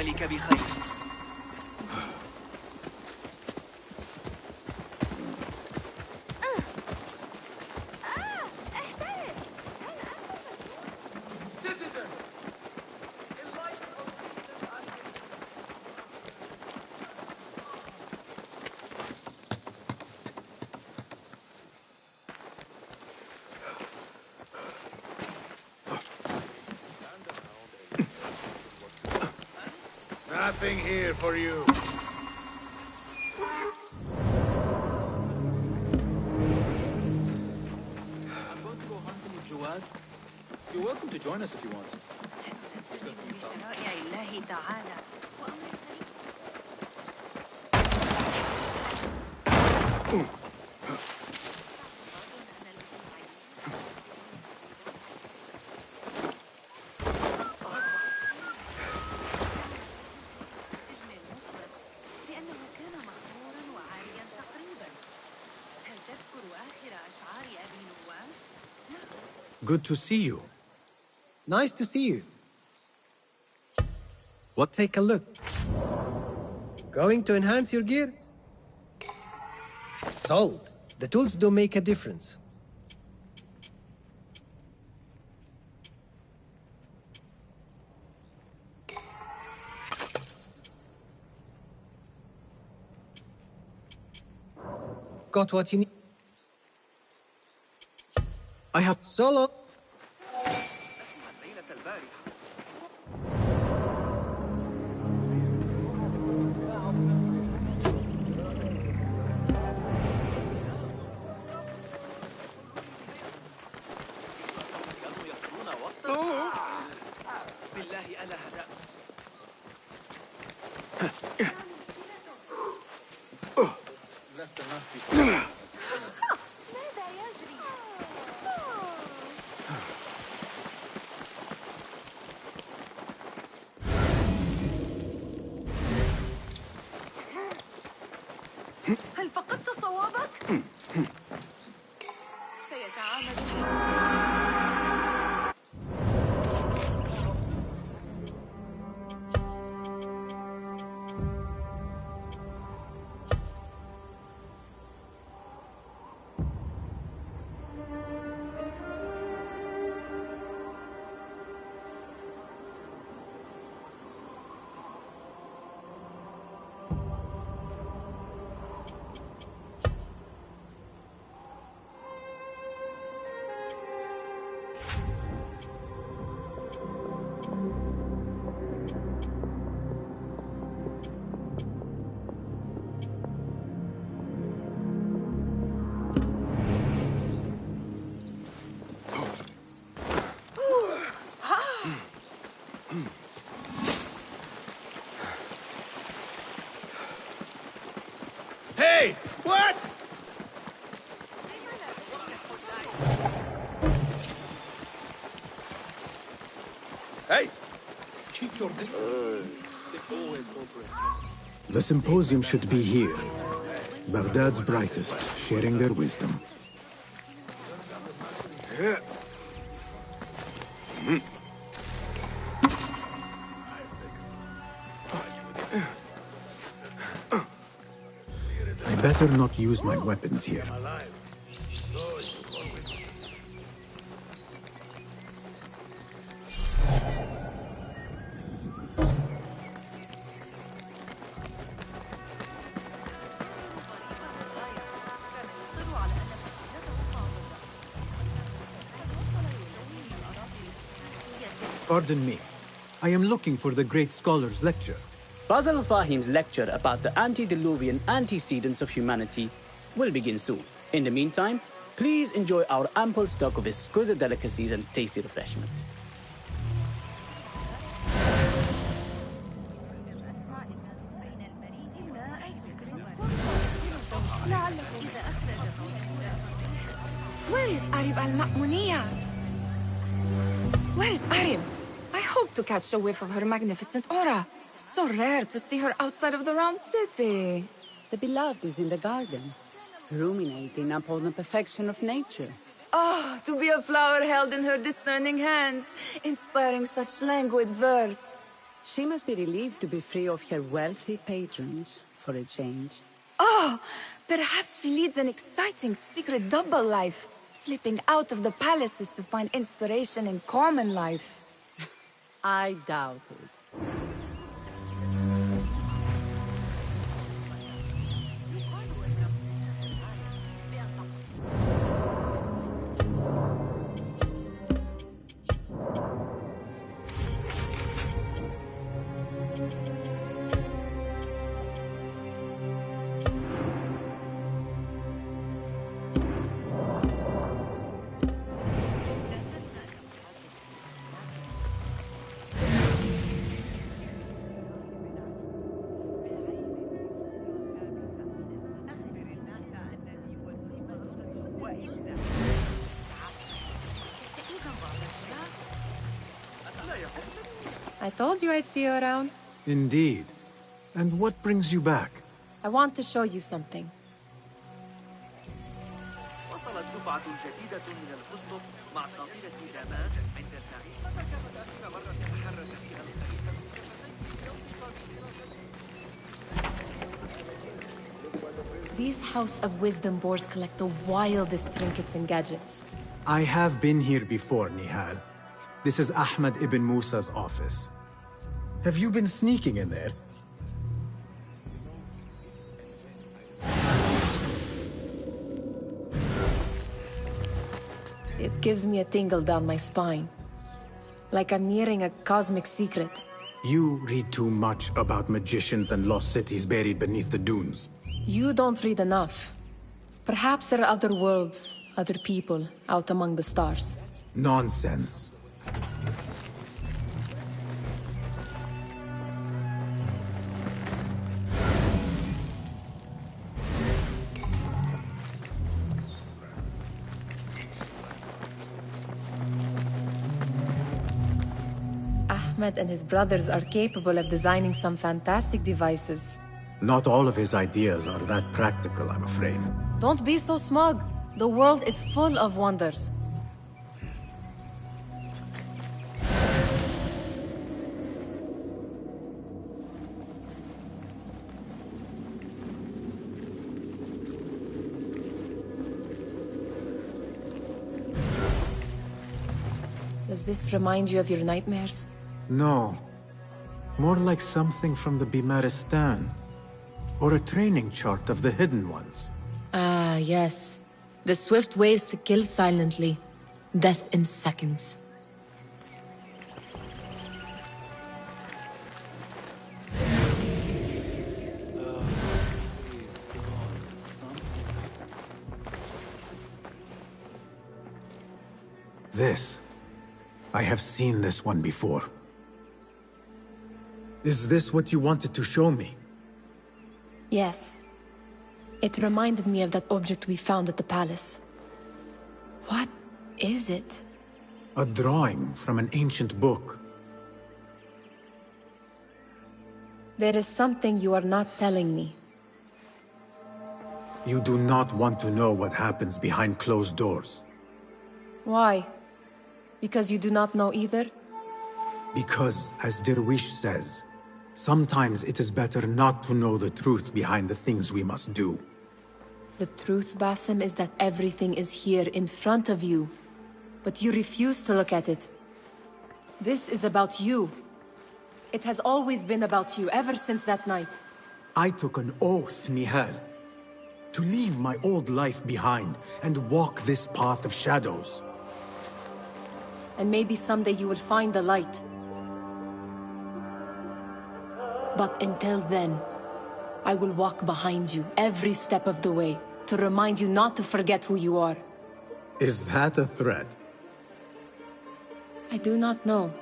الملك بخير. Nothing here for you. I'm going to go hunting with Jawad. You're welcome to join us if you want. Good to see you. Nice to see you. What? Take a look. Going to enhance your gear? Sold. The tools do make a difference. Got what you need? I have Solo. هل فقدت صوابك؟ سيتعامل Hey! What? Hey! Keep your distance. The symposium should be here. Baghdad's brightest, sharing their wisdom. I better not use my weapons here. Pardon me. I am looking for the great scholar's lecture. Fazl al-Fahim's lecture about the antediluvian antecedents of humanity will begin soon. In the meantime, please enjoy our ample stock of exquisite delicacies and tasty refreshments. Where is Arib al-Ma'muniya? Where is Arib? I hope to catch a whiff of her magnificent aura. So rare to see her outside of the round city. The beloved is in the garden, ruminating upon the perfection of nature. Oh, to be a flower held in her discerning hands, inspiring such languid verse. She must be relieved to be free of her wealthy patrons, for a change. Oh, perhaps she leads an exciting secret double life, slipping out of the palaces to find inspiration in common life. I doubt it. I told you I'd see you around. Indeed. And what brings you back? I want to show you something. وصلت دفعة جديدة من الفستق مع قافلة دامات عند الزعيم كانت آخر مرة تحرك فيها الخريطة. These House of Wisdom boars collect the wildest trinkets and gadgets. I have been here before, Nihal. This is Ahmed ibn Musa's office. Have you been sneaking in there? It gives me a tingle down my spine. Like I'm nearing a cosmic secret. You read too much about magicians and lost cities buried beneath the dunes. You don't read enough. Perhaps there are other worlds, other people, out among the stars. Nonsense. Ahmed and his brothers are capable of designing some fantastic devices. Not all of his ideas are that practical, I'm afraid. Don't be so smug. The world is full of wonders. Does this remind you of your nightmares? No. More like something from the Bimaristan. Or a training chart of the Hidden Ones. Ah, yes. The swift ways to kill silently. Death in seconds. This. I have seen this one before. Is this what you wanted to show me? Yes. It reminded me of that object we found at the palace. What is it? A drawing from an ancient book. There is something you are not telling me. You do not want to know what happens behind closed doors. Why? Because you do not know either? Because, as Derwish says, sometimes it is better not to know the truth behind the things we must do. The truth, Basim, is that everything is here in front of you. But you refuse to look at it. This is about you. It has always been about you, ever since that night. I took an oath, Nihal, to leave my old life behind and walk this path of shadows. And maybe someday you will find the light. But until then, I will walk behind you every step of the way to remind you not to forget who you are. Is that a threat? I do not know.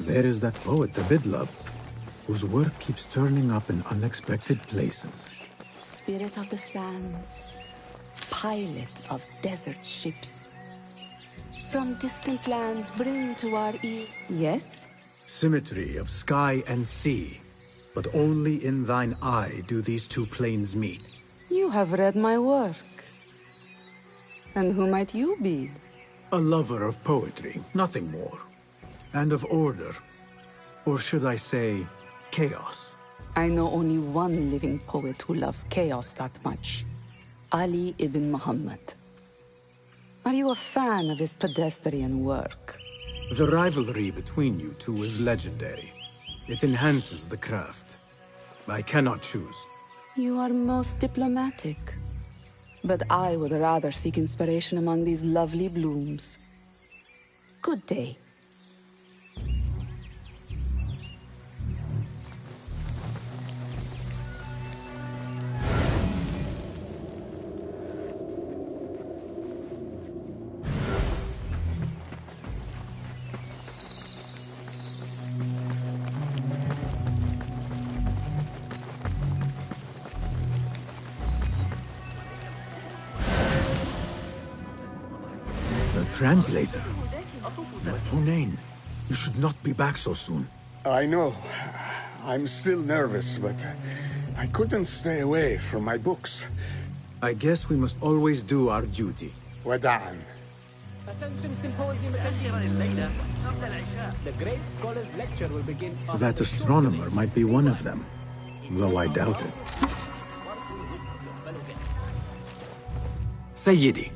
There is that poet the Bid loves, whose work keeps turning up in unexpected places. Spirit of the sands. pilot of desert ships. From distant lands bring to our ear. Yes? Symmetry of sky and sea. But only in thine eye do these two planes meet. You have read my work. And who might you be? A lover of poetry, nothing more. And of order. Or should I say, chaos. I know only one living poet who loves chaos that much. Ali ibn Muhammad. Are you a fan of his pedestrian work? The rivalry between you two is legendary. It enhances the craft. I cannot choose. You are most diplomatic. But I would rather seek inspiration among these lovely blooms. Good day. Translator? But Hunain, you should not be back so soon. I know. I'm still nervous, but I couldn't stay away from my books. I guess we must always do our duty. Wada'an. Attention symposium attendee. The great scholar's lecture will begin. That astronomer might be one of them, though I doubt it. Sayyidi,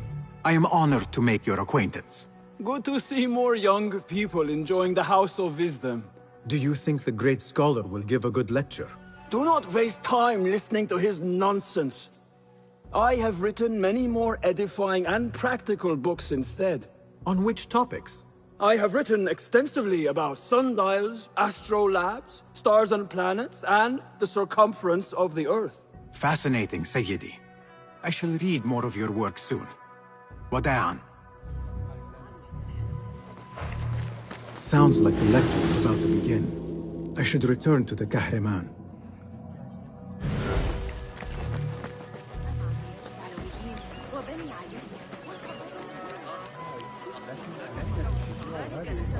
I am honored to make your acquaintance. Good to see more young people enjoying the House of Wisdom. Do you think the great scholar will give a good lecture? Do not waste time listening to his nonsense. I have written many more edifying and practical books instead. On which topics? I have written extensively about sundials, astrolabes, stars and planets, and the circumference of the Earth. Fascinating, Sayyidi. I shall read more of your work soon. Wada'an. Sounds like the lecture is about to begin. I should return to the Kahraman.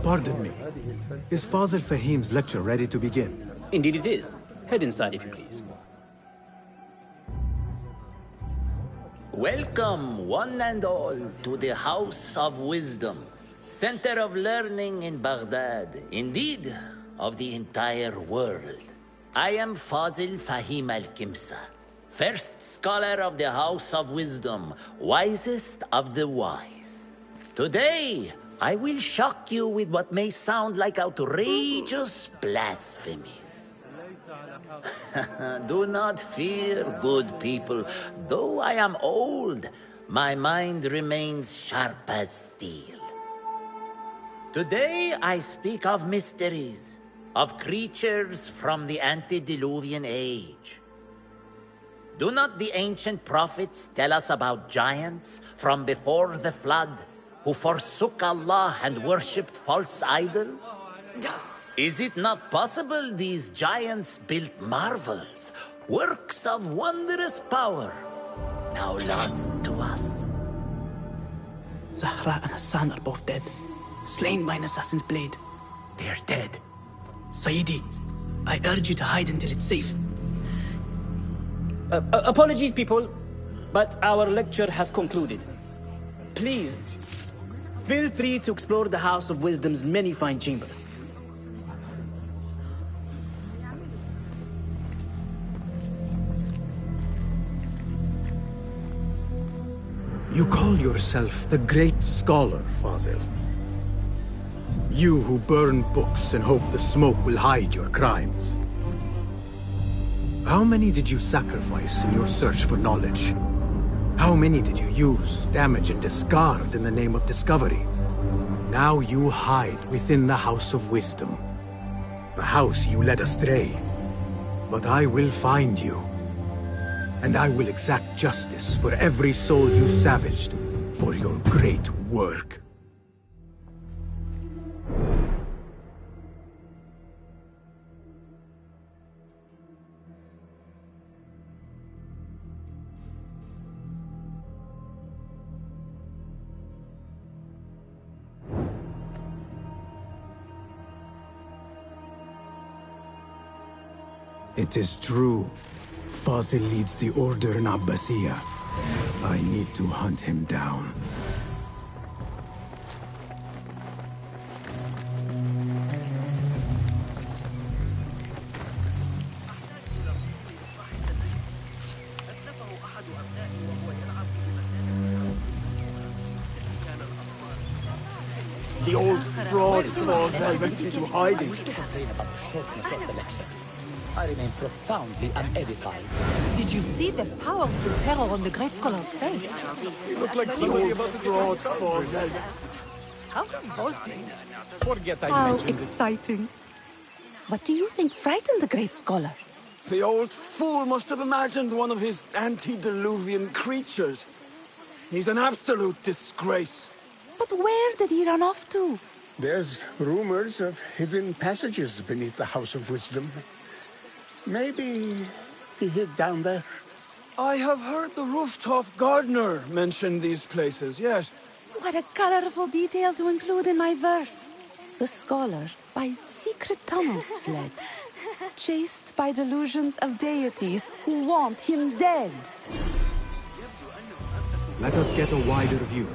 Pardon me. Is Fazil Fahim's lecture ready to begin? Indeed it is. Head inside if you please. Welcome, one and all, to the House of Wisdom, center of learning in Baghdad, indeed, of the entire world. I am Fazil Fahim al-Kimsa, first scholar of the House of Wisdom, wisest of the wise. Today, I will shock you with what may sound like outrageous blasphemies. Do not fear, good people. Though I am old, my mind remains sharp as steel. Today I speak of mysteries, of creatures from the antediluvian age. Do not the ancient prophets tell us about giants from before the flood who forsook Allah and worshipped false idols? Is it not possible these giants built marvels, works of wondrous power, now lost to us? Zahra and Hassan are both dead, slain by an assassin's blade. They're dead. Sayyidi, I urge you to hide until it's safe. Apologies, people, but our lecture has concluded. Please, feel free to explore the House of Wisdom's many fine chambers. You call yourself the great scholar, Fazil. You who burn books and hope the smoke will hide your crimes. How many did you sacrifice in your search for knowledge? How many did you use, damage, and discard in the name of discovery? Now you hide within the House of Wisdom. The house you led astray. But I will find you. And I will exact justice for every soul you savaged for your great work. It is true. Fazil leads the order in Abbasiyah. I need to hunt him down. The old fraud Fazil went into hiding. I wish to complain about the shortness of the lecture. I remain profoundly unedified. Did you see the powerful terror on the great scholar's face? He looked like the old fraud Fazil. How revolting. Forget I How mentioned it. exciting. What do you think frightened the great scholar? The old fool must have imagined one of his antediluvian creatures. He's an absolute disgrace. But where did he run off to? There's rumors of hidden passages beneath the House of Wisdom. Maybe he hid down there. I have heard the rooftop gardener mention these places, yes. What a colorful detail to include in my verse. The scholar by secret tunnels fled, chased by delusions of deities who want him dead. Let us get a wider view.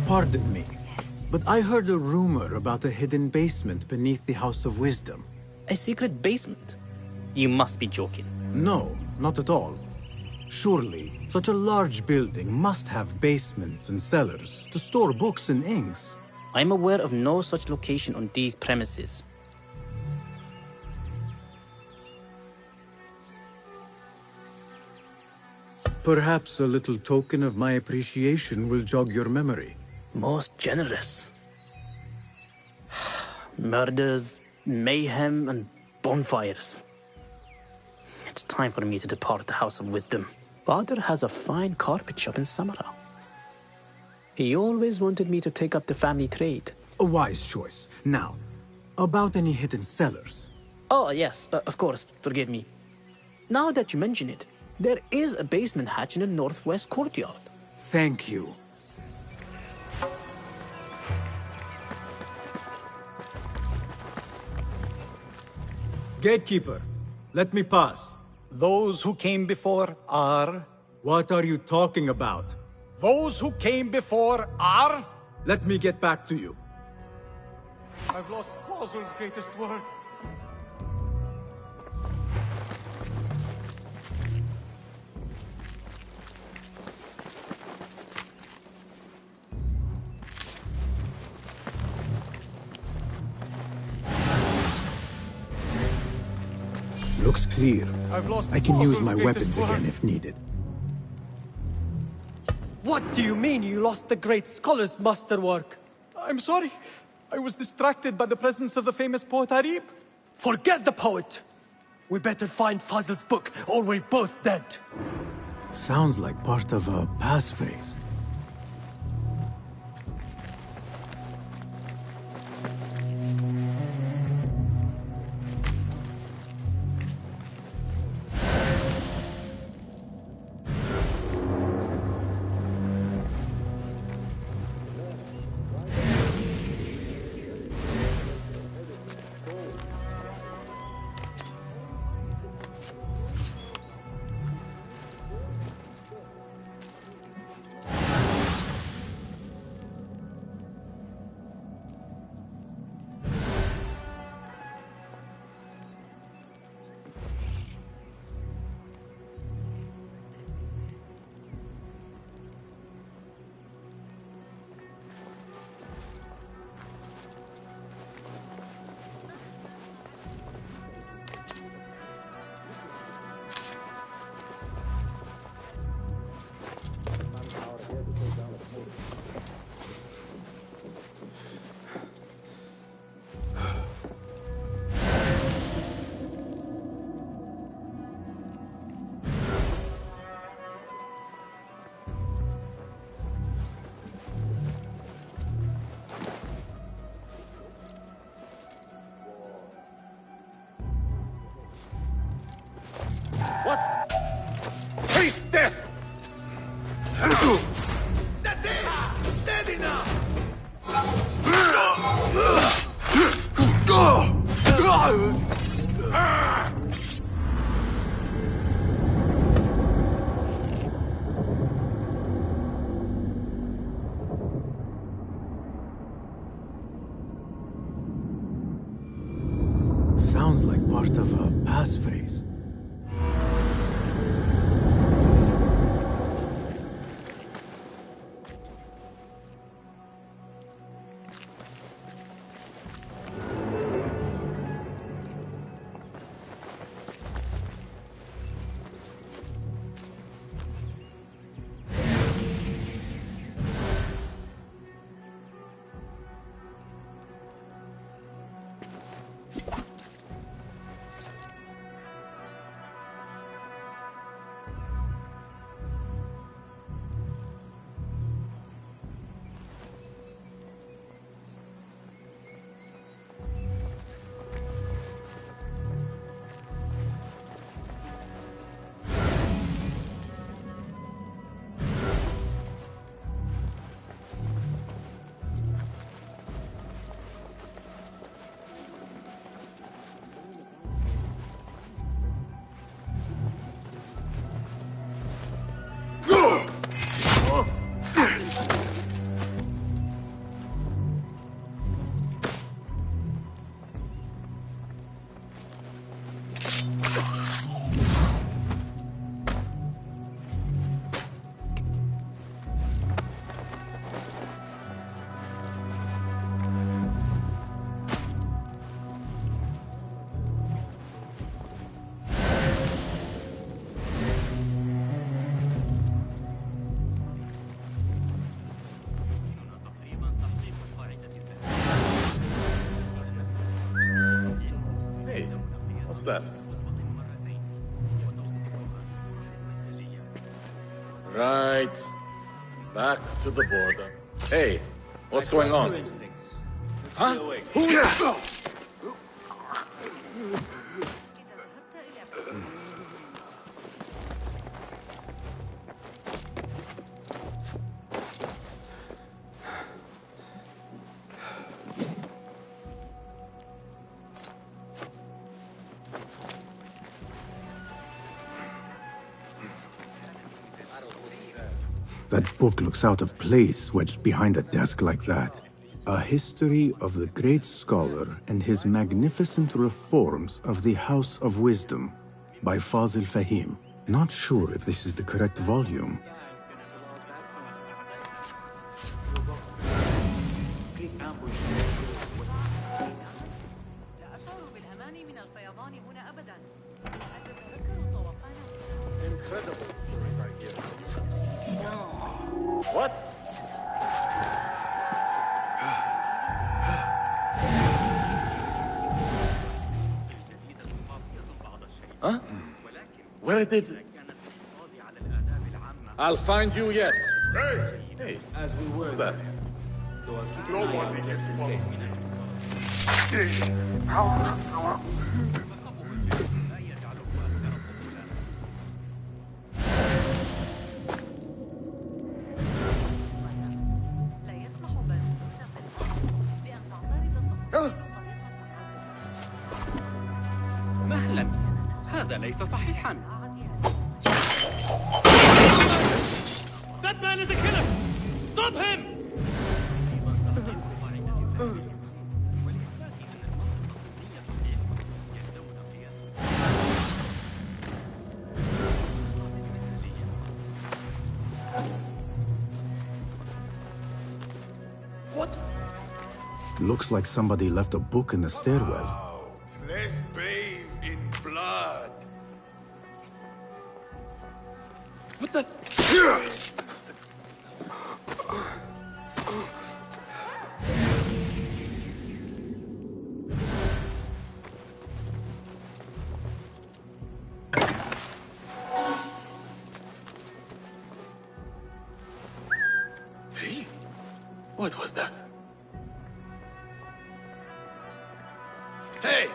Pardon me, but I heard a rumor about a hidden basement beneath the House of Wisdom. A secret basement? You must be joking. No, not at all. Surely, such a large building must have basements and cellars to store books and inks. I'm aware of no such location on these premises. Perhaps a little token of my appreciation will jog your memory. Most generous. Murders, mayhem, and bonfires. It's time for me to depart the House of Wisdom. Father has a fine carpet shop in Samara. He always wanted me to take up the family trade. A wise choice. Now, about any hidden cellars? Oh, yes, of course, forgive me. Now that you mention it, there is a basement hatch in the northwest courtyard. Thank you. Gatekeeper, let me pass. Those who came before are... What are you talking about? Those who came before are... Let me get back to you. I've lost Fazil's greatest work. Looks clear. I can use my weapons work. again if needed. What do you mean you lost the great scholar's masterwork? I'm sorry. I was distracted by the presence of the famous poet Arib. Forget the poet! We better find Fazil's book, or we're both dead. Sounds like part of a passphrase. Face death! That's it! Steady now! Sounds like part of a passphrase. That? Right. Back to the border. Hey, what's going on? Huh? Who is... That book looks out of place, wedged behind a desk like that. A history of the great scholar and his magnificent reforms of the House of Wisdom by Fazil Fahim. Not sure if this is the correct volume. What? Huh? Where did... I'll find you yet. Hey, as we were. What's that? Nobody gets مهلا، هذا ليس صحيحا. That man is a killer. Stop him. What? Looks like somebody left a book in the stairwell. Let's bathe in blood. What the? Hey, what was that? Hey!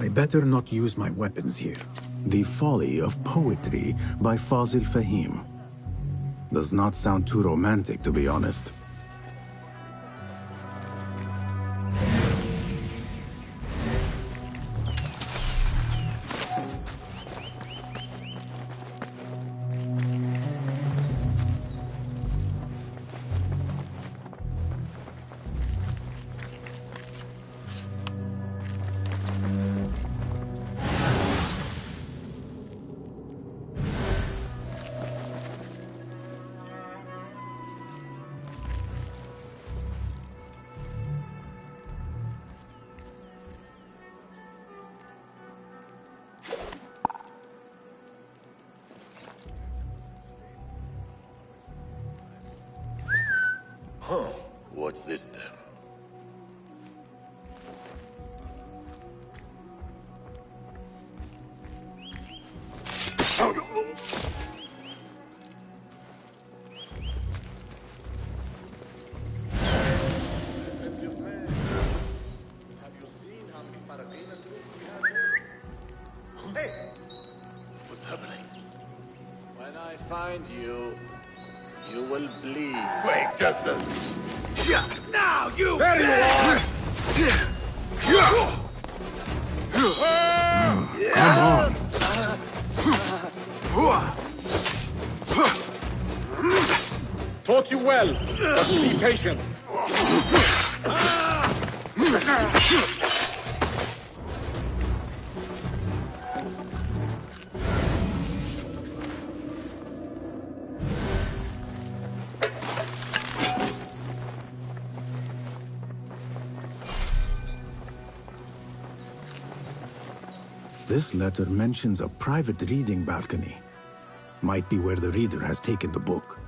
I better not use my weapons here. The Folly of Poetry by Fazil. Does not sound too romantic, to be honest. Huh. What's this then? Hey! What's happening? When I find you, you will bleed. Wait, just a... Now you... There you are! Come on! Taught you well, but be patient. This letter mentions a private reading balcony. Might be where the reader has taken the book.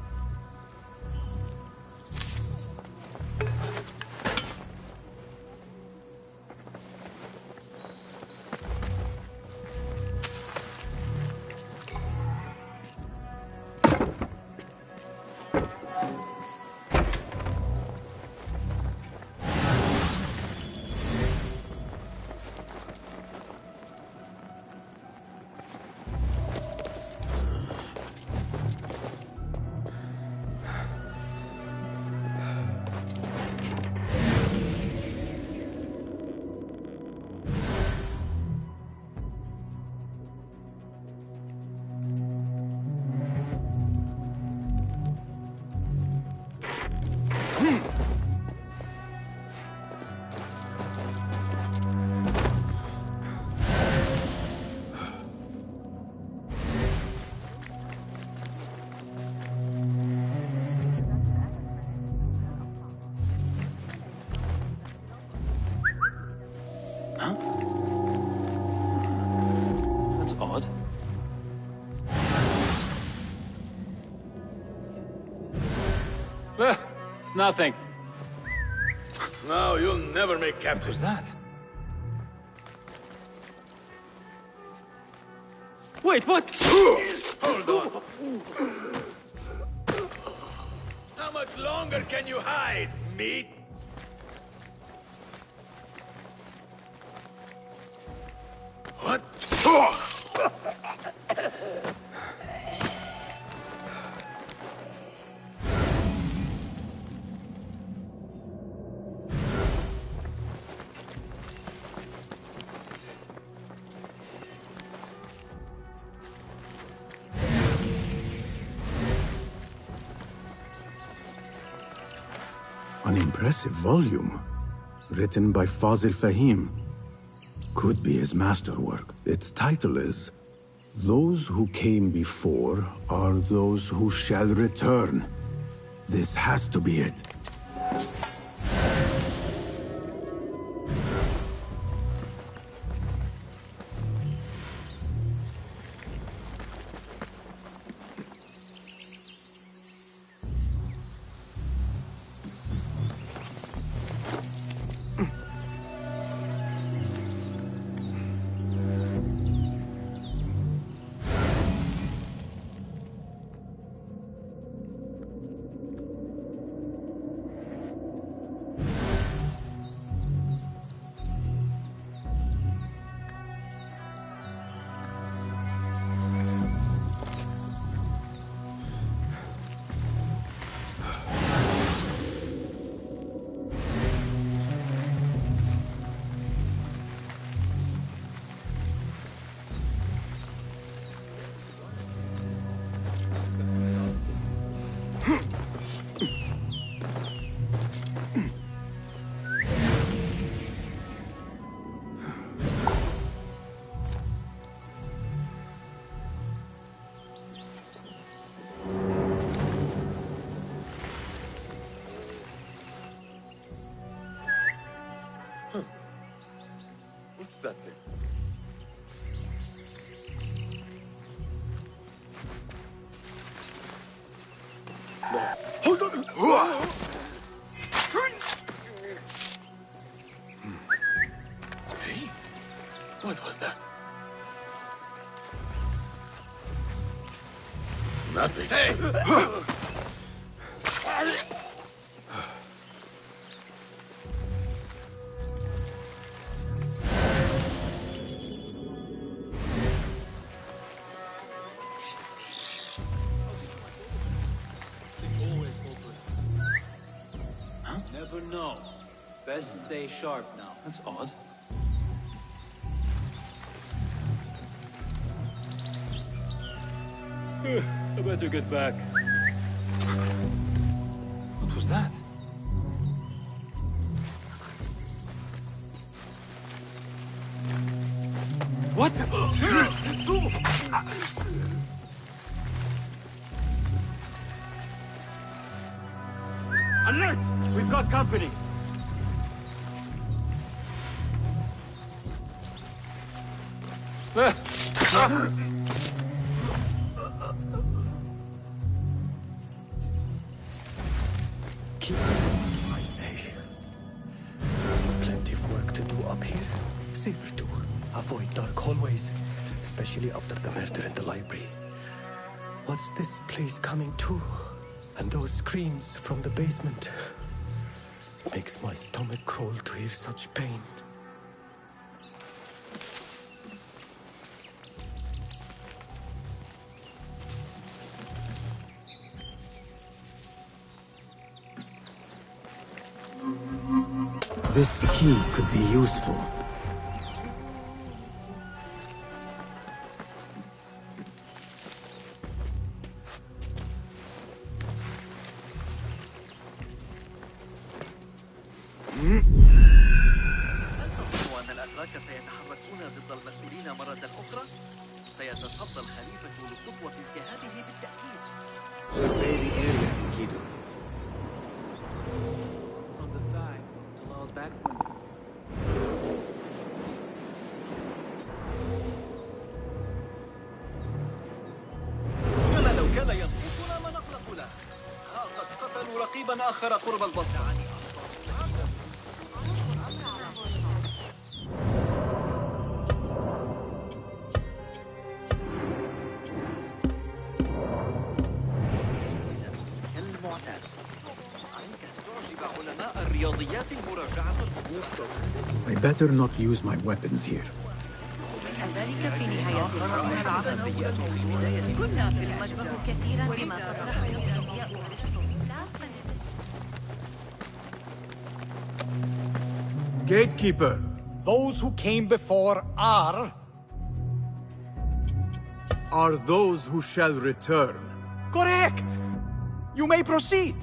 It's nothing. No, you'll never make captain. What was that? Wait, what? Hold on. How much longer can you hide, meat? What? An impressive volume, written by Fazil. Could be his masterwork. Its title is, "Those who came before are those who shall return." This has to be it. What's that thing? Hold on! Hey? What was that? Nothing. Hey! Never know. Best stay sharp now. That's odd. I better get back. What was that? What? Alert! We've got company. Keep I say. Plenty of work to do up here. Safer to avoid dark hallways, especially after the murder in the library. What's this place coming to? And those screams from the basement. Makes my stomach crawl to hear such pain. This key could be useful. هل تظن أن الأتراك سيتحركون ضد المسؤولين مرة أخرى؟ سيتصدى الخليفة لخطوة انتهابه بالتأكيد. Survey the area, Kido. On the thigh. Talal's back. كما لو كان ينقصنا ما نقلق له. ها قد قتلوا رقيبا آخر قرب البصرة. كالمعتاد. عليك أن تعجب علماء الرياضيات المراجعة الخطوط. I better not use my weapons here. ذلك في نهاية كنا في المجمع كثيرا بما تطرح الفيزياء. Gatekeeper, those who came before are those who shall return. correct. You may proceed.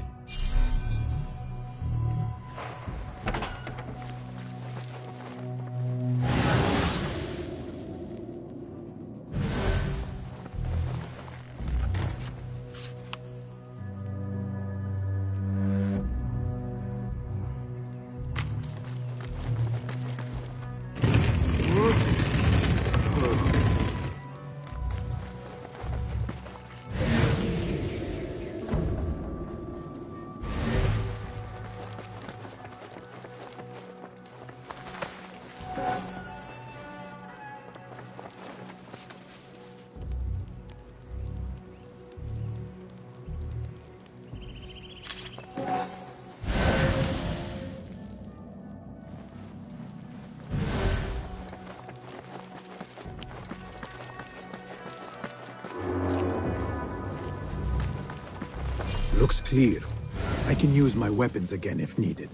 Looks clear. I can use my weapons again if needed.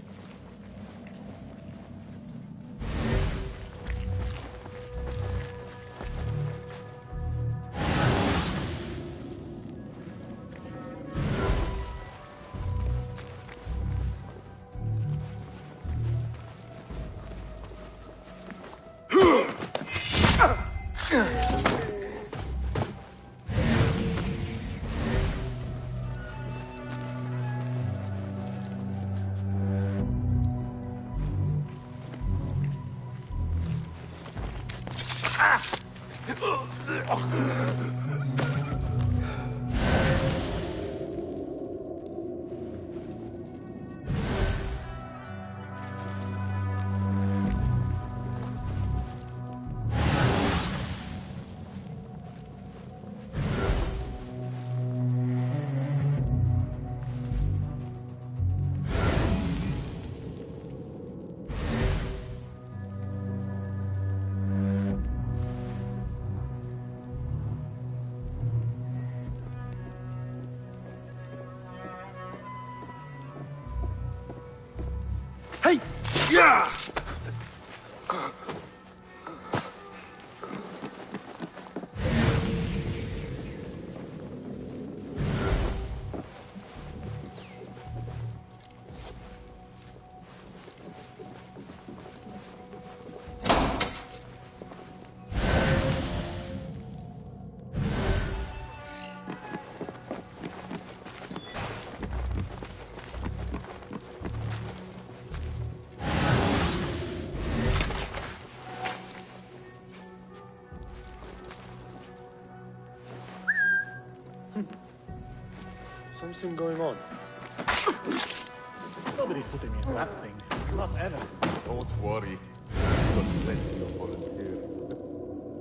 Hey! Yeah! Something going on. Nobody's putting me in that thing. Not enemy. Don't worry. I've got plenty of volunteers.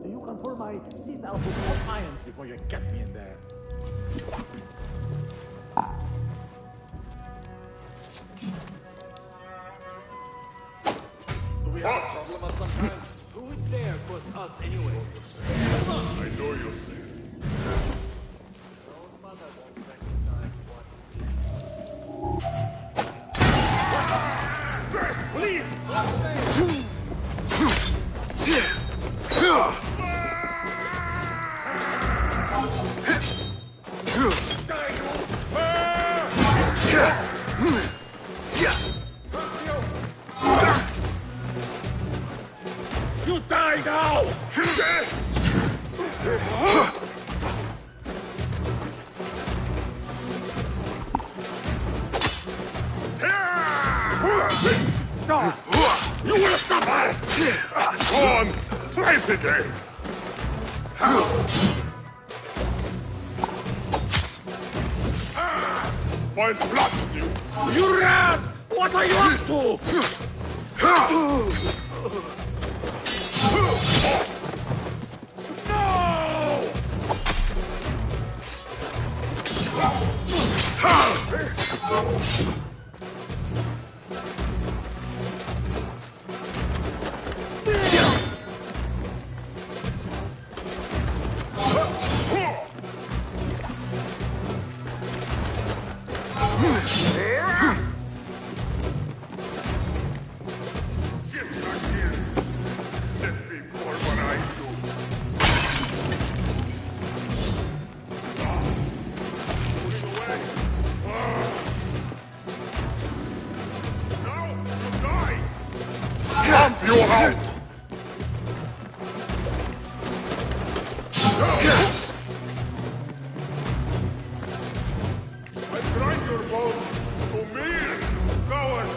You can pull my teeth out with hot irons before you get me in there. Do we have a problem of some kind? Who would dare put us anyway? Come on! I know you're there. Please! You die now! You will suffer! Go on! Try it again! I'll blast you! You rat! What are you up to? You out! I grind your bones to meal, coward!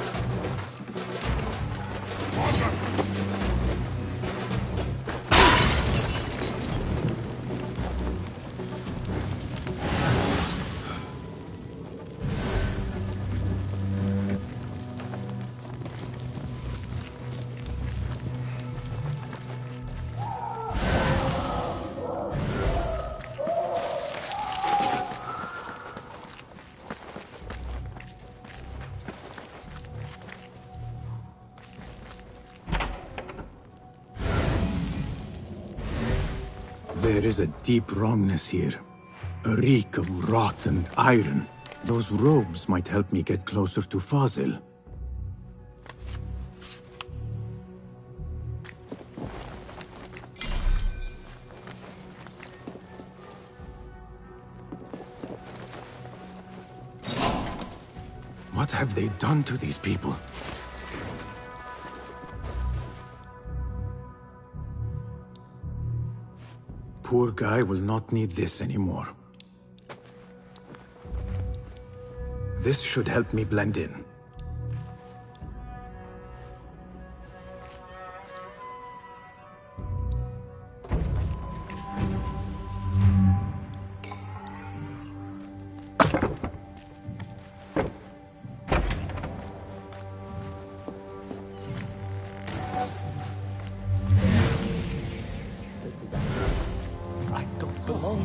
There is a deep wrongness here. A reek of rotten iron. Those robes might help me get closer to Fazil. What have they done to these people? Poor guy will not need this anymore. This should help me blend in.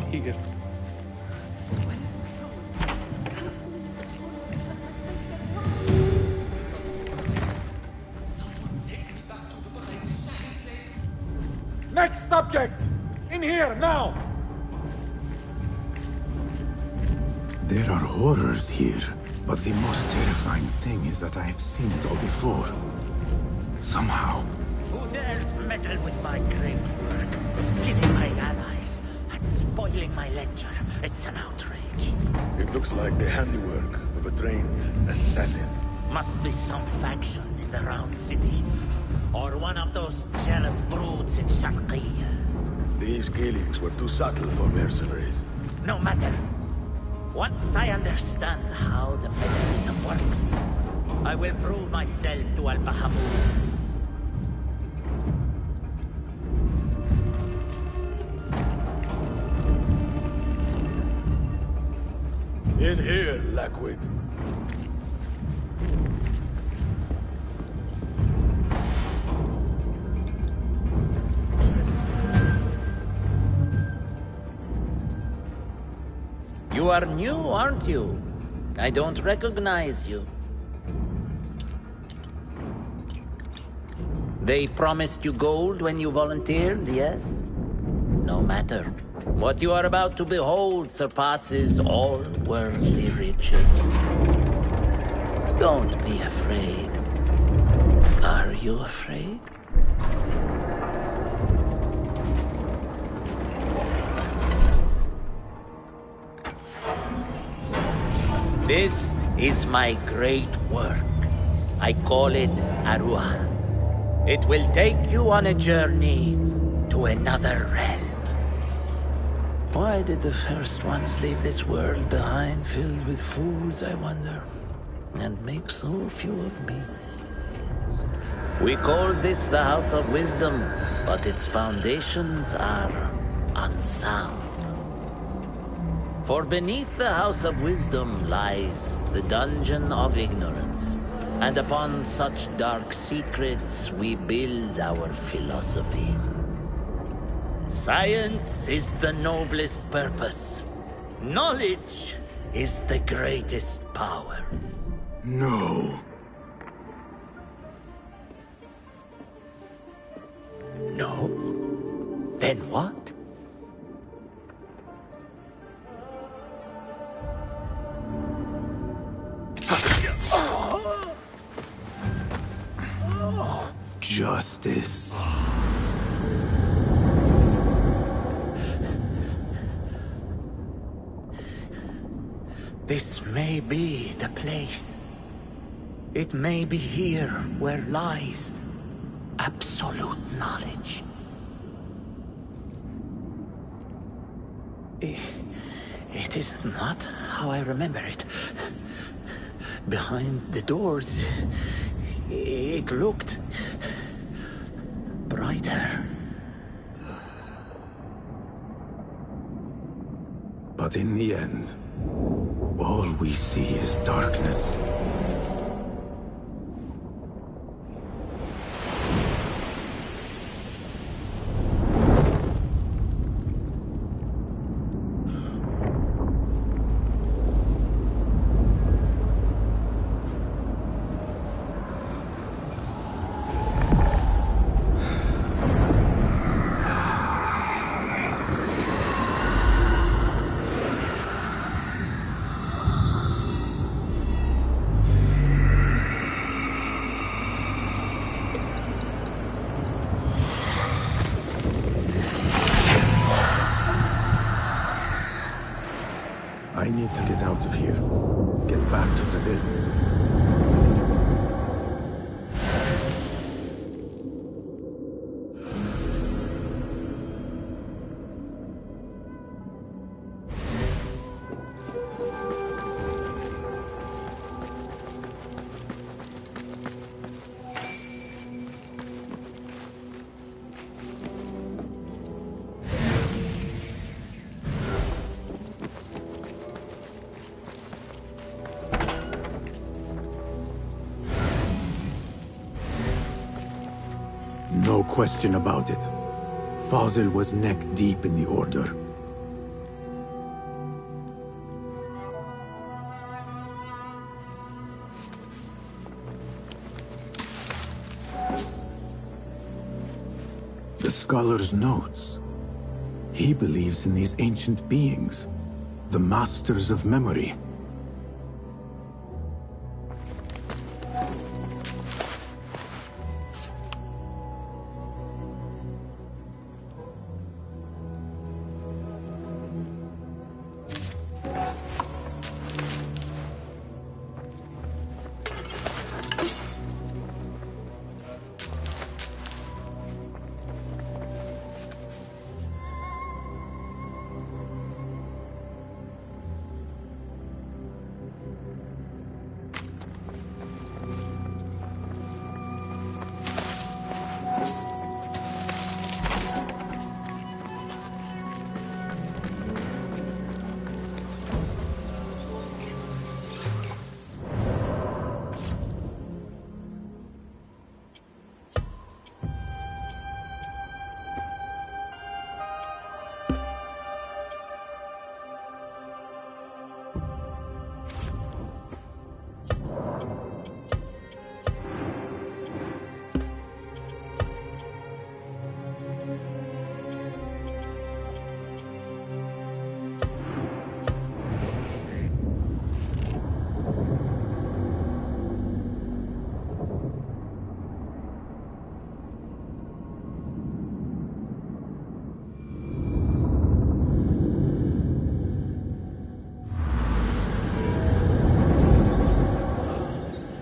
here. Next subject! In here, now! There are horrors here, but the most terrifying thing is that I have seen it all before. Somehow. Who dares meddle with my great work, killing my allies and spoiling my lecture? It's an outrage. It looks like the handiwork of a trained assassin. Must be some faction in the Round City, or one of those jealous broods in Sharqiyya. These killings were too subtle for mercenaries. No matter. Once I understand how the mechanism works, I will prove myself to Al-Bahamut. In here, Lackwit. You are new, aren't you? I don't recognize you. They promised you gold when you volunteered, yes? No matter. What you are about to behold surpasses all worldly riches. Don't be afraid. Are you afraid? This is my great work. I call it Arua. It will take you on a journey to another realm. Why did the first ones leave this world behind, filled with fools, I wonder, and make so few of me? We call this the House of Wisdom, but its foundations are unsound. For beneath the House of Wisdom lies the Dungeon of Ignorance, and upon such dark secrets we build our philosophies. Science is the noblest purpose. Knowledge is the greatest power. No. No? Then what? Justice. This may be the place. It may be here where lies absolute knowledge. It is not how I remember it. Behind the doors, it looked brighter. But in the end, all we see is darkness. I need to get out of here. Get back to the bed. No question about it. Fazil was neck deep in the Order. The scholar's notes. He believes in these ancient beings, the masters of memory.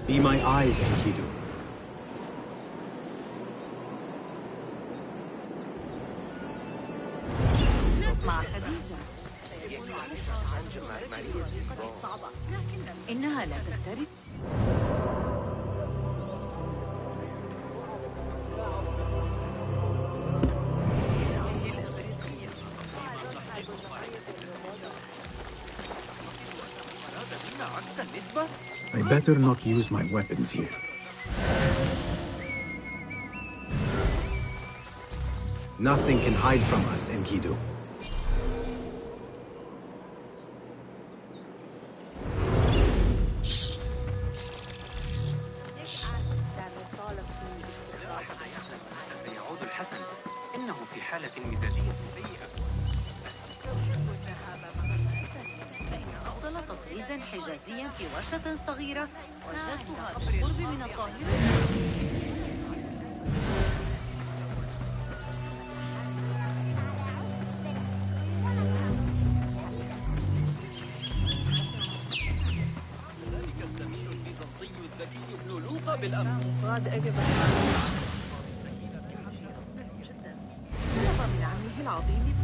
Be my eyes, Enkidu. مع خديجة إنها لا تختلف. I better not use my weapons here. Nothing can hide from us, Enkidu. سيعود الحسن. إنه في حالة مزاجية سيئة. أفضل تطريز حجازيا في ورشة صغيرة وجدتها بالقرب من القاهرة. ذلك الزميل البيزنطي الذكي ابن لوقا بالأمس. قد أجب طلب من عمه العظيم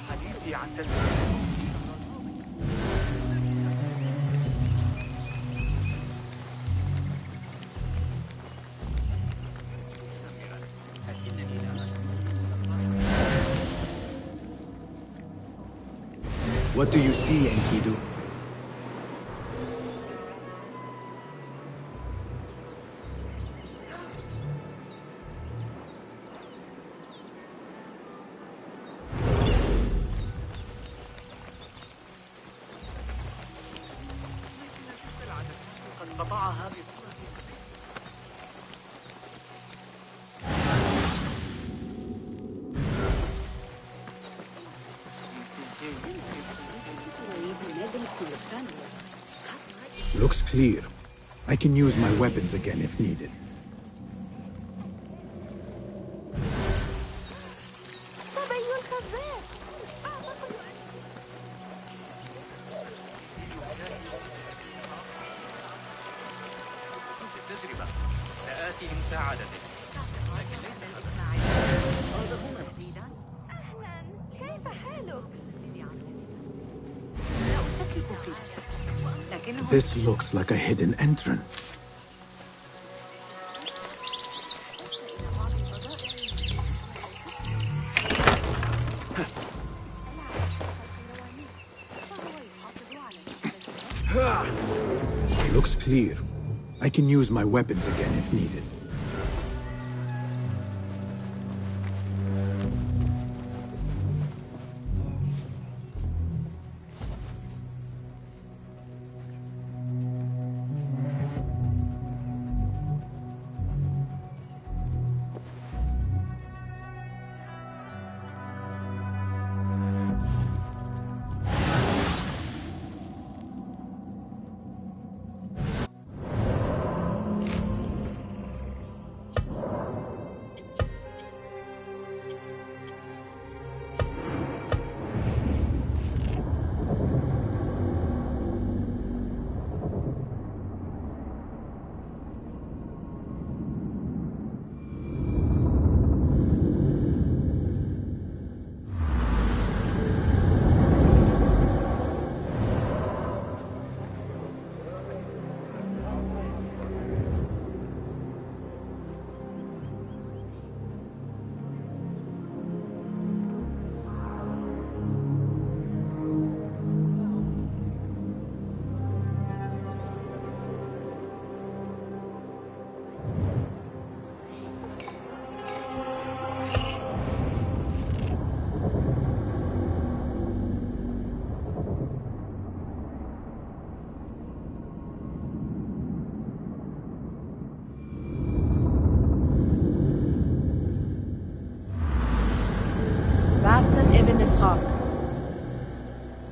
حديثي عن What do you see, Enkidu? قد قطعها بصورة Looks clear. I can use my weapons again if needed. التجربة. سآتي لمساعدتك. لكن ليس كيف حالك؟ لا أشكك فيك. This looks like a hidden entrance. Looks clear. I can use my weapons again if needed.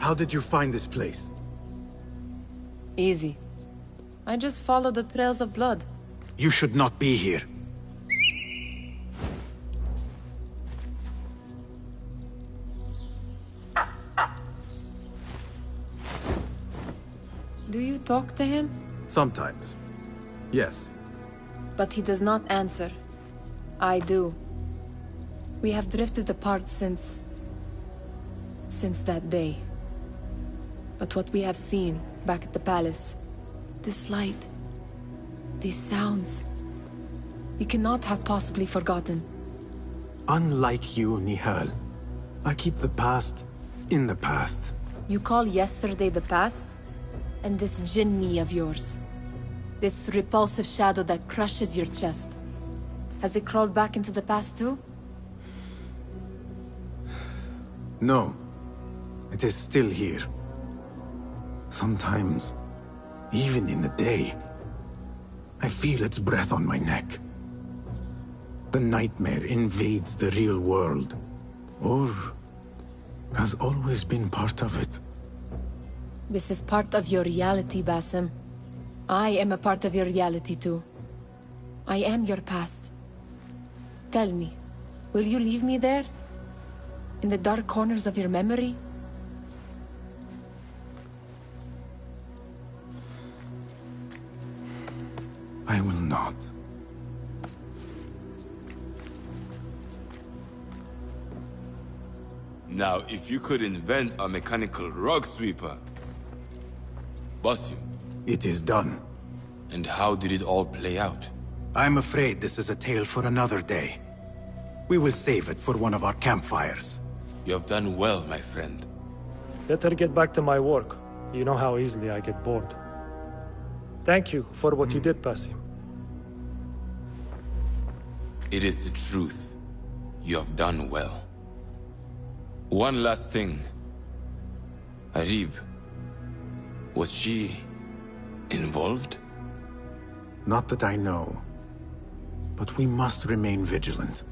How did you find this place? Easy. I just followed the trails of blood. You should not be here. Do you talk to him? Sometimes. Yes. But he does not answer. I do. We have drifted apart since that day. But what we have seen back at the palace, this light, these sounds, you cannot have possibly forgotten. Unlike you, Nihal, I keep the past in the past. You call yesterday the past? And this jinni of yours, this repulsive shadow that crushes your chest, has it crawled back into the past too? No. It is still here. Sometimes, even in the day, I feel its breath on my neck. The nightmare invades the real world, or has always been part of it. This is part of your reality, Basim. I am a part of your reality too. I am your past. Tell me, will you leave me there? In the dark corners of your memory? I will not. Now, if you could invent a mechanical rug sweeper, Basim. It is done. And how did it all play out? I'm afraid this is a tale for another day. We will save it for one of our campfires. You have done well, my friend. Better get back to my work. You know how easily I get bored. Thank you for what you did, Basim. It is the truth. You have done well. One last thing. Arib. Was she involved? Not that I know. But we must remain vigilant.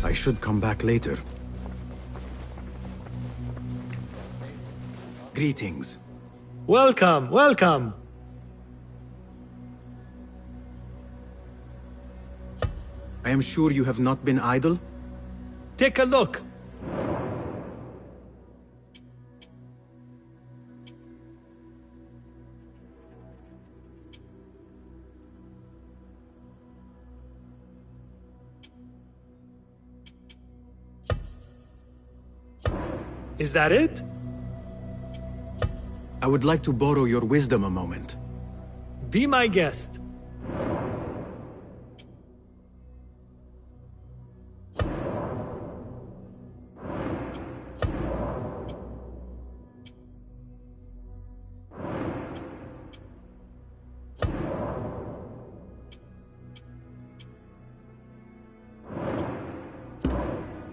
I should come back later. Greetings. Welcome, welcome! I am sure you have not been idle? Take a look! Is that it? I would like to borrow your wisdom a moment. Be my guest.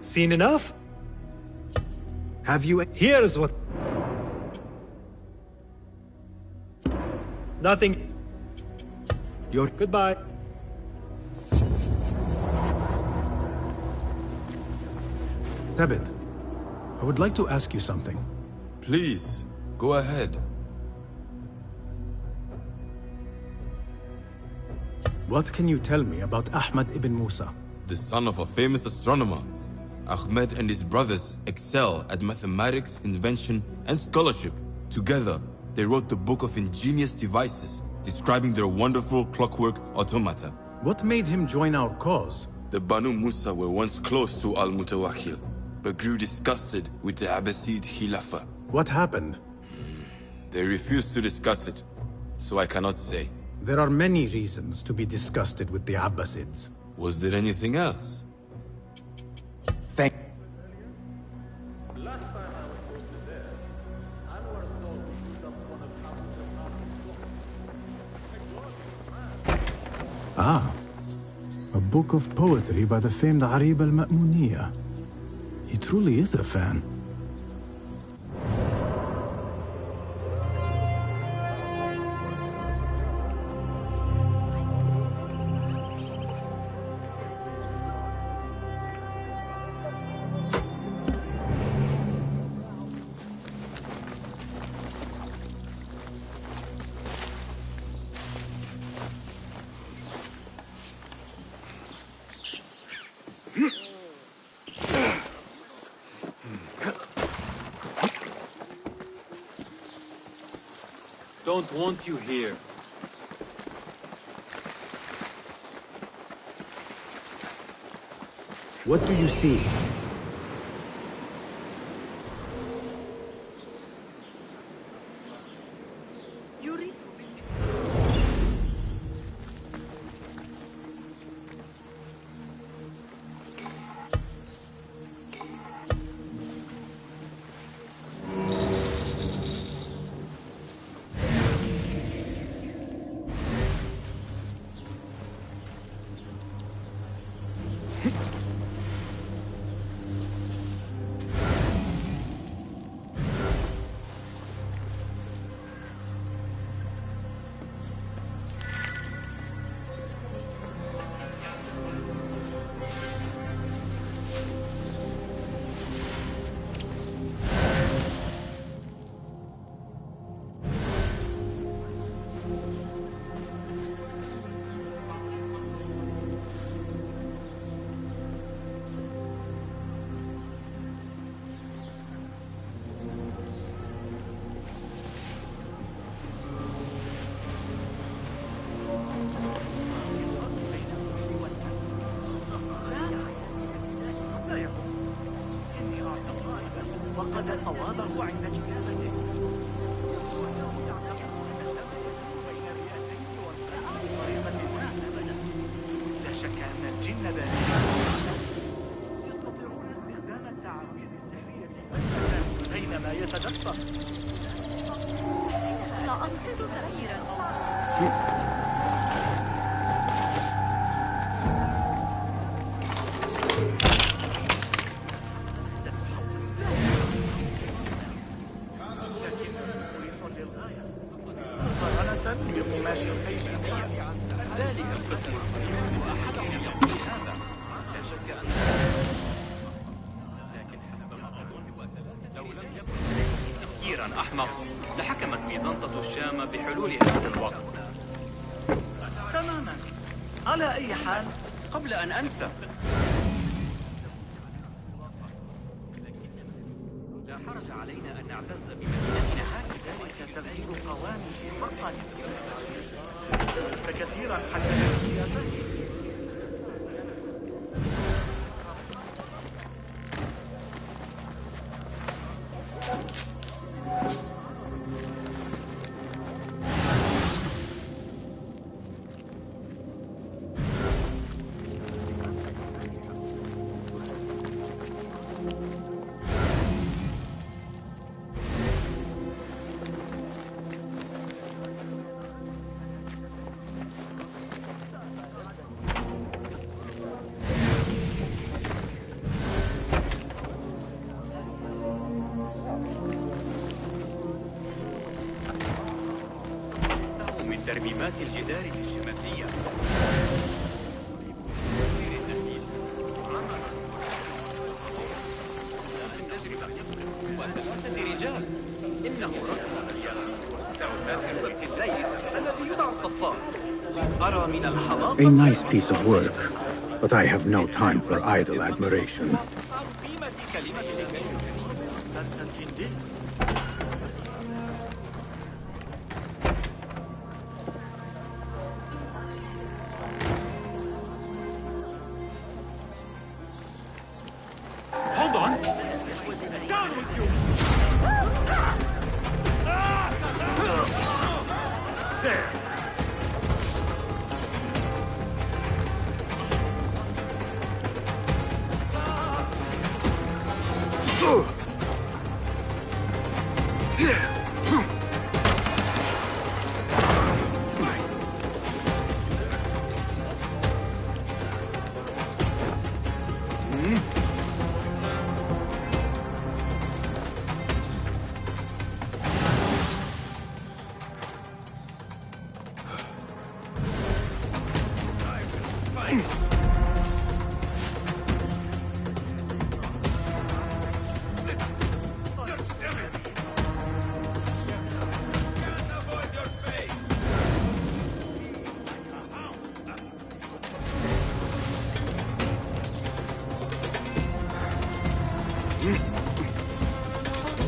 Seen enough? Have you... Here's what... Nothing. Your... Goodbye. Thabit, I would like to ask you something. Please, go ahead. What can you tell me about Ahmad ibn Musa? The son of a famous astronomer. Ahmed and his brothers excel at mathematics, invention, and scholarship. Together, they wrote the book of ingenious devices, describing their wonderful clockwork automata. What made him join our cause? The Banu Musa were once close to Al-Mutawakkil, but grew disgusted with the Abbasid Khilafah. What happened? They refused to discuss it, so I cannot say. There are many reasons to be disgusted with the Abbasids. Was there anything else? Thank... Ah, a book of poetry by the famed Arib al-Ma'muniyya. He truly is a fan. Don't want you here. What do you see? Yuri? فقد صوابه عند كتابته. لا شك أن الجن يستطيعون استخدام التعابير السحرية بينما يتدفق. لا أقصد تغيير الصوت. أحمق لحكمت بيزنطة الشام بحلول هذا الوقت. تماما. على أي حال قبل أن أنسى. لا حرج علينا أن نعتز بمدينتنا هكذا تغيير قوامي حقا. ليس كثيرا حتى الامتيازات. ترميمات الجدار في الشماسية. وثلاثة رجال. إنه سأسافر في الليل الذي يدعى الصفار. أرى من الحظاظة. A nice piece of work, but I have no time for idle admiration.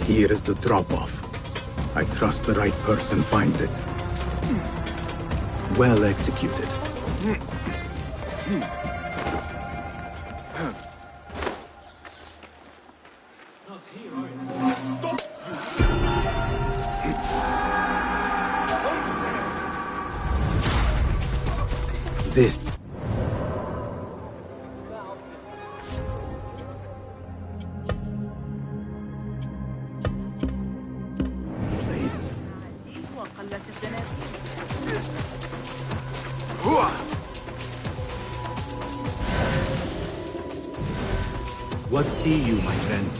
Here is the drop-off. I trust the right person finds it. Well executed. This What see you, my friend?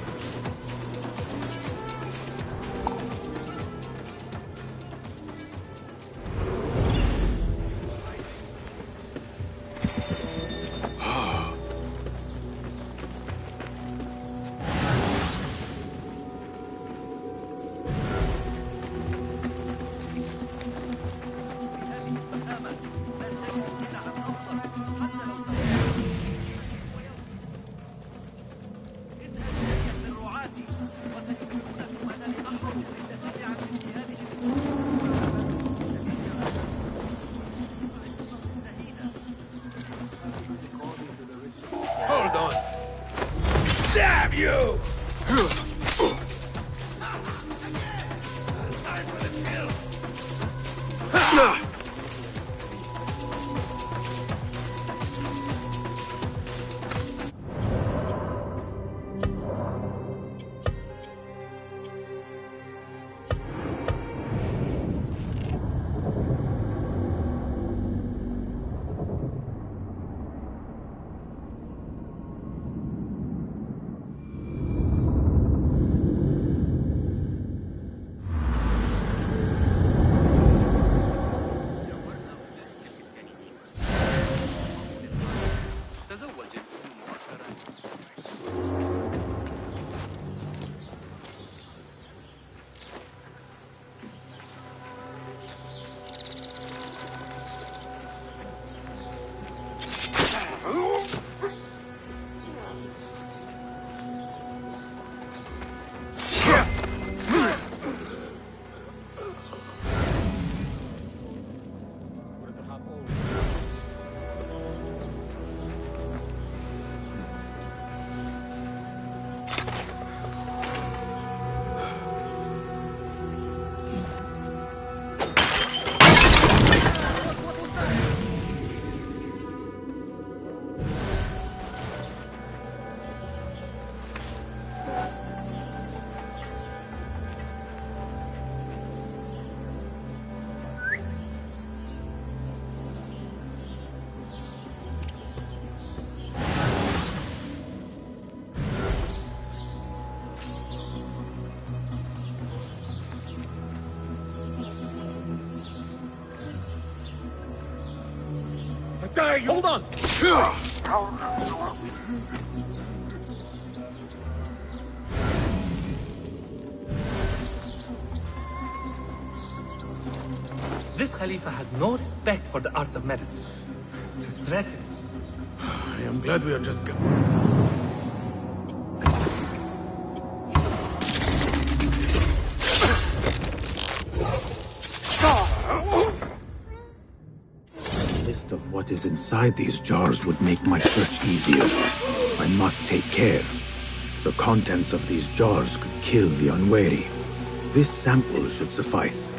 Hold on! This Khalifa has no respect for the art of medicine. To threaten. I am glad we are just list of what is inside these jars would make my search easier. I must take care. The contents of these jars could kill the unwary. This sample should suffice.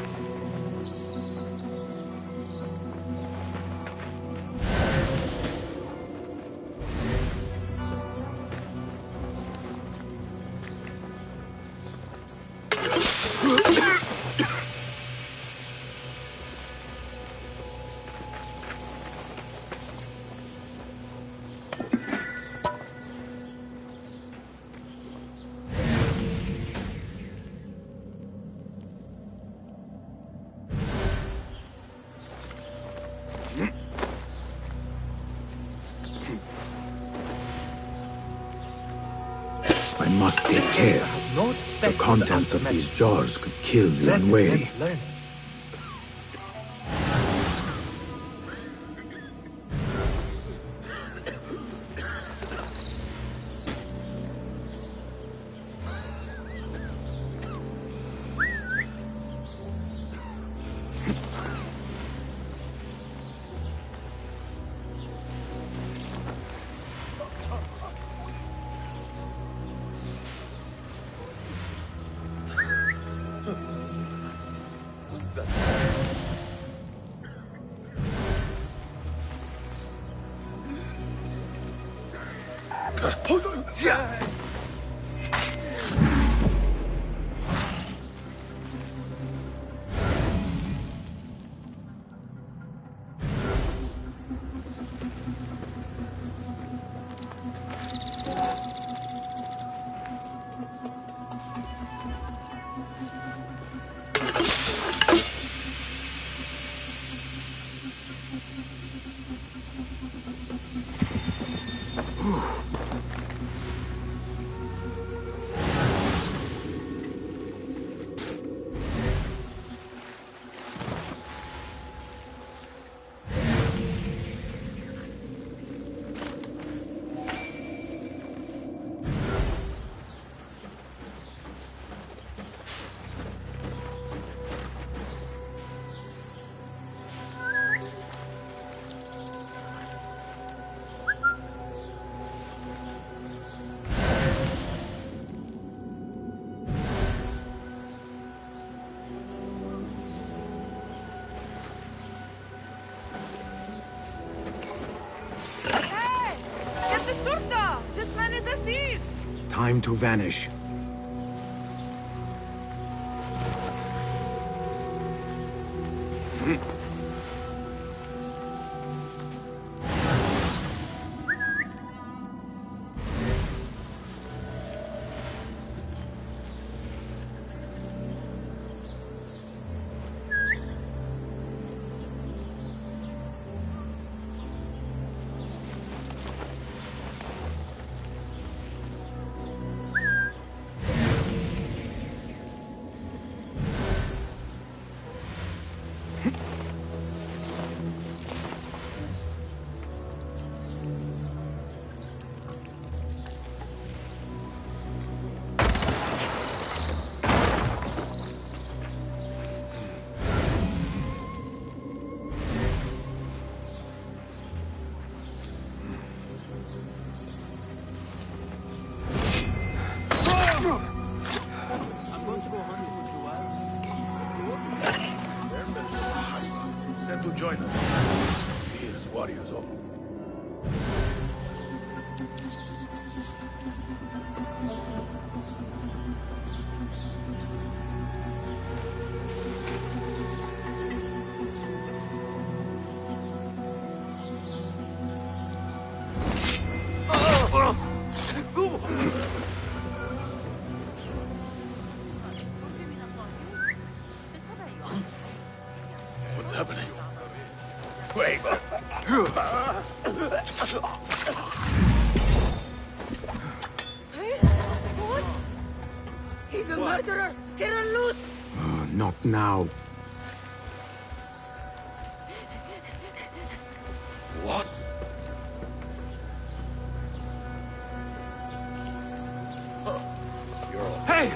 I must take care. The contents of these jars could kill the unwary. Time to vanish. Sent to join us. He is warriors all. What's happening? Wait, What? He's a murderer! Get her loose! Not now. What? Hey!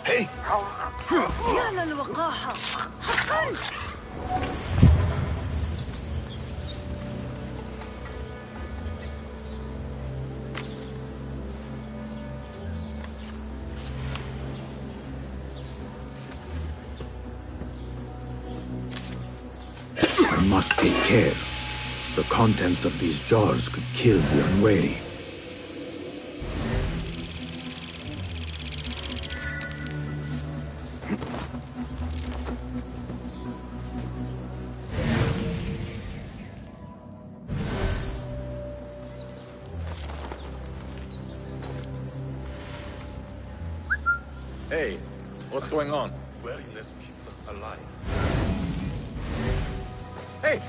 Hey! يا للوقاحة حقا. I must take care. The contents of these jars could kill the unwary. Hey, what's going on? Wariness keeps us alive. Hey!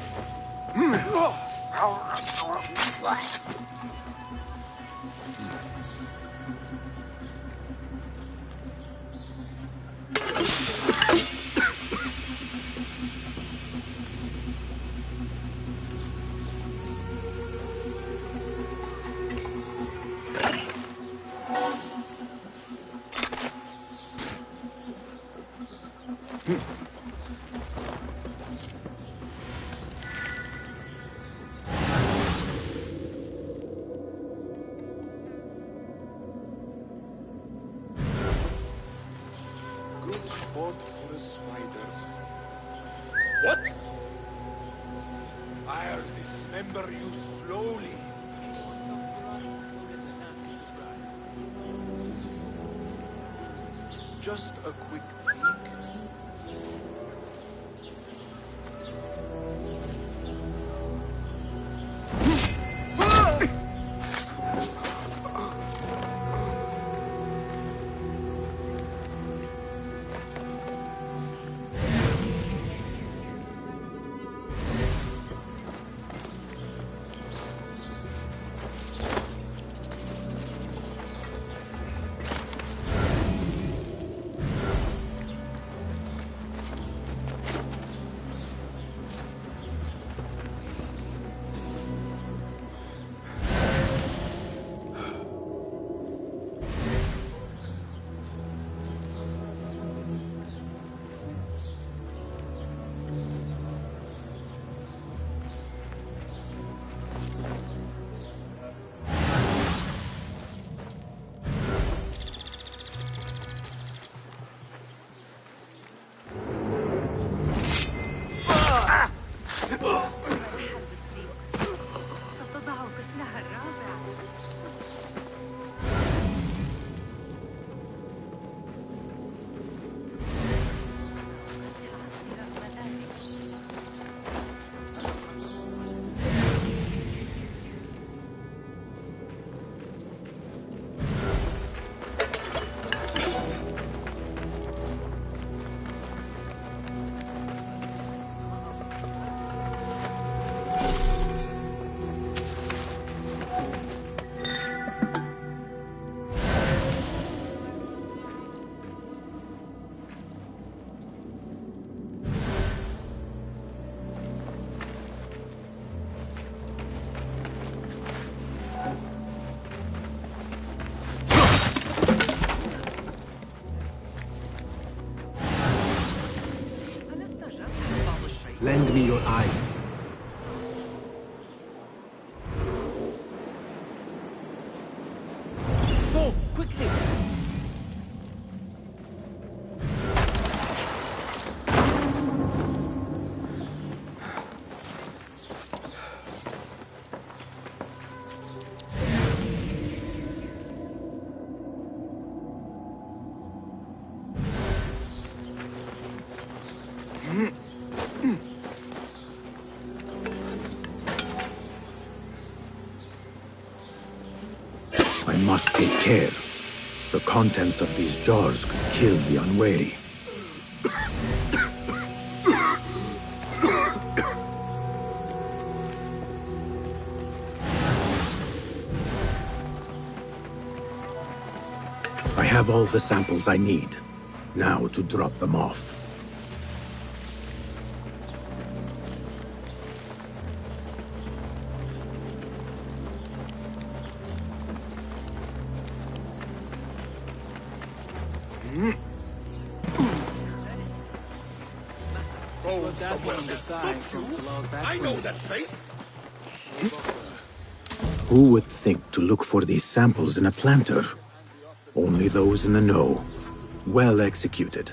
Good spot for a spider. What? I'll dismember you slowly. Just a quick peek. ستضع طفلها الرابع. Lend me your eyes. Go, quickly! I must take care. The contents of these jars could kill the unwary. I have all the samples I need. Now to drop them off. I know that place. Who would think to look for these samples in a planter? Only those in the know. Well executed.